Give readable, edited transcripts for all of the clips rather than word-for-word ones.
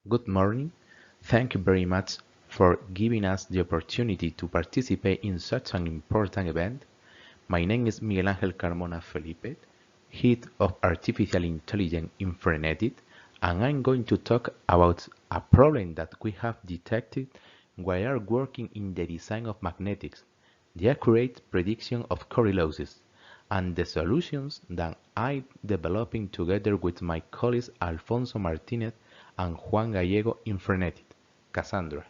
Good morning. Thank you very much for giving us the opportunity to participate in such an important event. My name is Miguel Ángel Carmona Felipe, Head of Artificial Intelligence in Frenetic, and I'm going to talk about a problem that we have detected while working in the design of magnetics, the accurate prediction of Corey losses, and the solutions that I'm developing together with my colleagues Alfonso Martinez and Juan Gallego in Frenetic, Cassandra.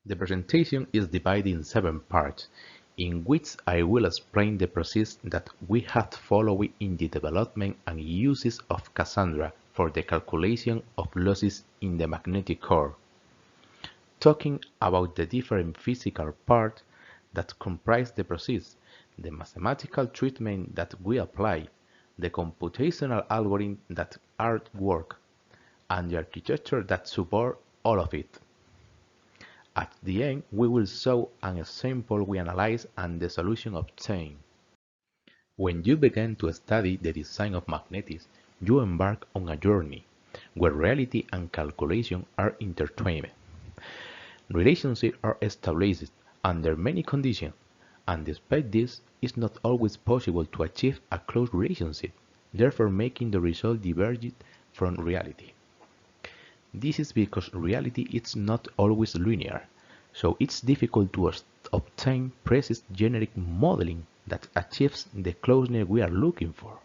The presentation is divided in 7 parts, in which I will explain the process that we have followed in the development and uses of Cassandra for the calculation of losses in the magnetic core, talking about the different physical parts that comprise the process, the mathematical treatment that we apply, the computational algorithms that are at work, and the architecture that support all of it. At the end, we will show an example we analyze and the solution obtained. When you begin to study the design of magnetics, you embark on a journey where reality and calculation are intertwined. Relationships are established under many conditions, and despite this, it's not always possible to achieve a close relationship, therefore making the result diverge from reality. This is because reality is not always linear, so it's difficult to obtain precise generic modeling that achieves the closeness we are looking for.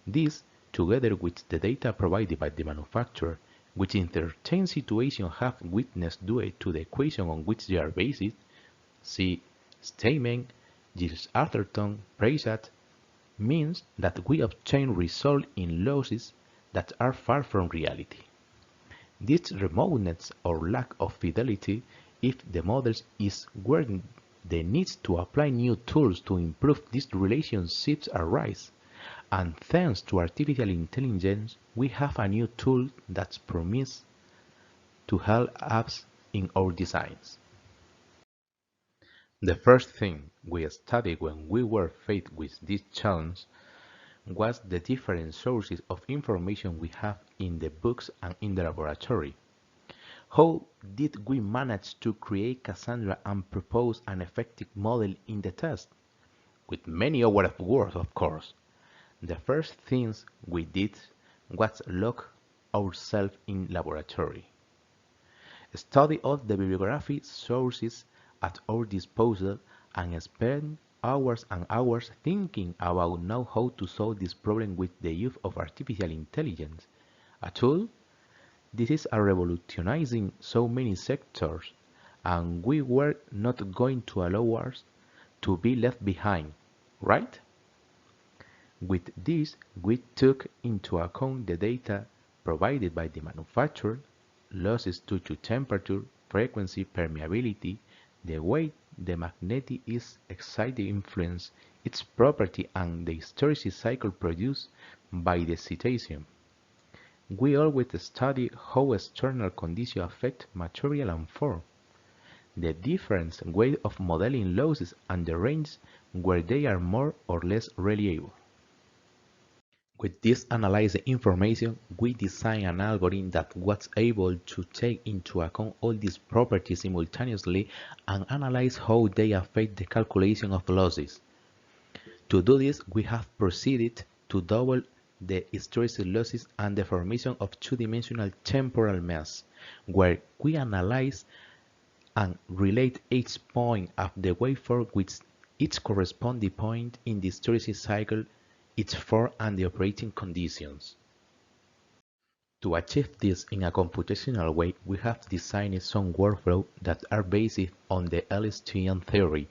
This, together with the data provided by the manufacturer, which in certain situations have weakness due to the equation on which they are based, see Steinman, Gibbs-Atherton, Preissat, means that we obtain results in losses that are far from reality. This remoteness or lack of fidelity if the model is where the needs to apply new tools to improve these relationships arise, and thanks to artificial intelligence we have a new tool that's promised to help us in our designs. The first thing we studied when we were faced with this challenge was the different sources of information we have in the books and in the laboratory. How did we manage to create Cassandra and propose an effective model in the test? With many hours of work, of course. The first things we did was lock ourselves in laboratory, study all the bibliography sources at our disposal, and spend hours and hours thinking about now how to solve this problem with the use of artificial intelligence. A tool? This is a revolutionizing so many sectors, and we were not going to allow us to be left behind, right? With this, we took into account the data provided by the manufacturer, losses due to temperature, frequency, permeability, the way the magnetic is excited influence, its property, and the hysteresis cycle produced by the citation. We always study how external conditions affect material and form, the different ways of modeling losses, and the range where they are more or less reliable. With this analyzed information, we designed an algorithm that was able to take into account all these properties simultaneously and analyze how they affect the calculation of losses. To do this, we have proceeded to double the hysteresis losses and the formation of two-dimensional temporal mass, where we analyze and relate each point of the waveform with its corresponding point in the hysteresis cycle, its form, and the operating conditions. To achieve this in a computational way, we have designed some workflows that are based on the LSTM theory,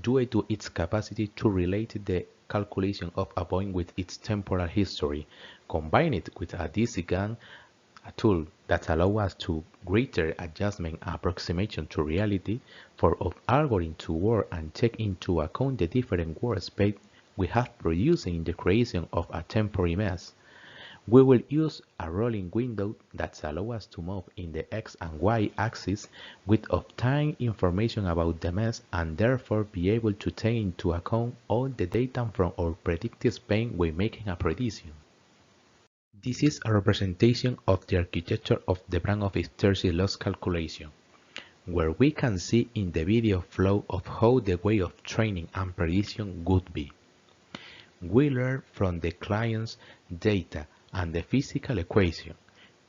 due to its capacity to relate the calculation of a point with its temporal history, combine it with a DCGAN, a tool that allows us to greater adjustment and approximation to reality for our algorithm to work and take into account the different world space we have produced in the creation of a temporary mass. We will use a rolling window that allows us to move in the X and Y axis with obtain information about the mass and therefore be able to take into account all the data from our predicted space when making a prediction. This is a representation of the architecture of the branch of hysteresis loss calculation, where we can see in the video flow of how the way of training and prediction would be. We learn from the client's data and the physical equation.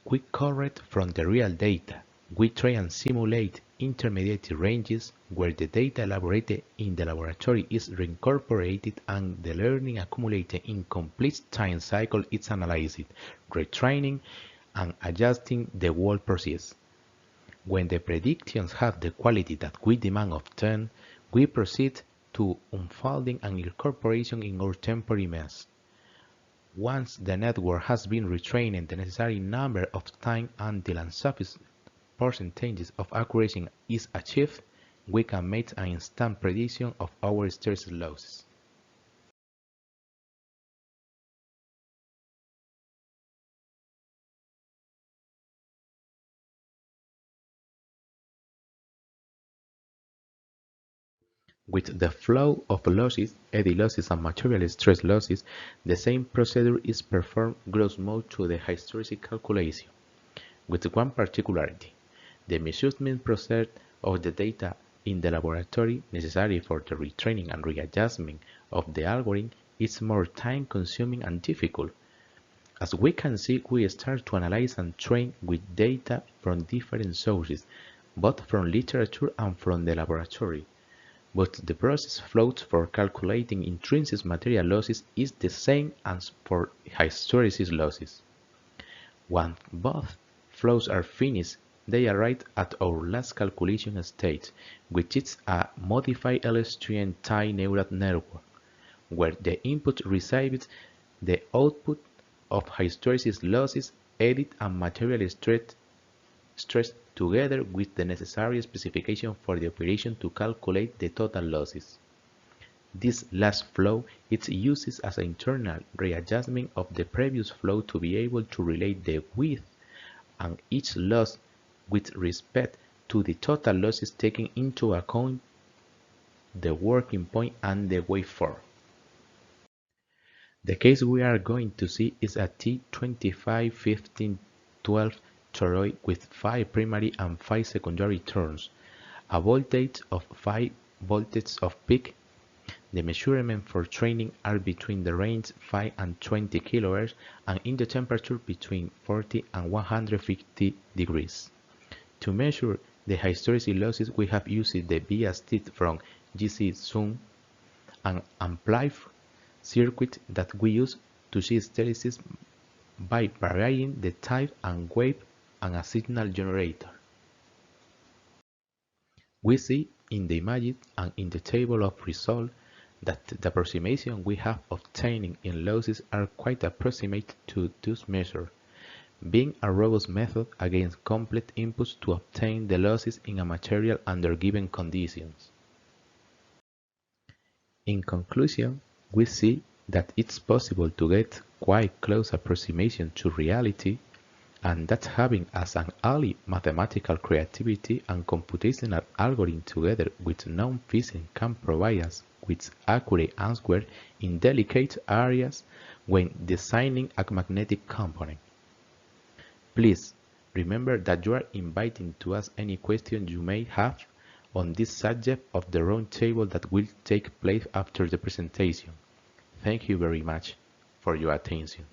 We correct from the real data. We try and simulate intermediate ranges where the data elaborated in the laboratory is reincorporated and the learning accumulated in complete time cycle is analyzed, retraining and adjusting the whole process. When the predictions have the quality that we demand of them, we proceed to unfolding and incorporation in our temporary mesh. Once the network has been retrained the necessary number of times until a sufficient percentage of accuracy is achieved, we can make an instant prediction of our hysteresis losses. With the flow of losses, eddy losses and material stress losses, the same procedure is performed gross modo to the hysteresis calculation, with one particularity. The measurement process of the data in the laboratory necessary for the retraining and readjustment of the algorithm is more time-consuming and difficult. As we can see, we start to analyze and train with data from different sources, both from literature and from the laboratory. But the process flows for calculating intrinsic material losses is the same as for hysteresis losses. Once both flows are finished, they arrive at our last calculation stage, which is a modified LSTM tie neural network, where the input receives the output of hysteresis losses, edit and material stress together with the necessary specification for the operation to calculate the total losses. This last flow is used as an internal readjustment of the previous flow to be able to relate the width and each loss with respect to the total losses taking into account the working point and the waveform. The case we are going to see is a T25-15-12 toroid with 5 primary and 5 secondary turns, a voltage of 5 volts of peak. The measurements for training are between the range 5 and 20 kHz and in the temperature between 40 and 150 degrees. To measure the hysteresis losses, we have used the bias test from GC Zoom, an amplified circuit that we use to see hysteresis by varying the type and wave and a signal generator. We see in the image and in the table of results that the approximation we have obtained in losses are quite approximate to those measured, being a robust method against complex inputs to obtain the losses in a material under given conditions. In conclusion, we see that it's possible to get quite close approximation to reality, and that having as an ally mathematical creativity and computational algorithm together with known physics can provide us with accurate answers in delicate areas when designing a magnetic component. Please remember that you are invited to ask any questions you may have on this subject of the roundtable that will take place after the presentation. Thank you very much for your attention.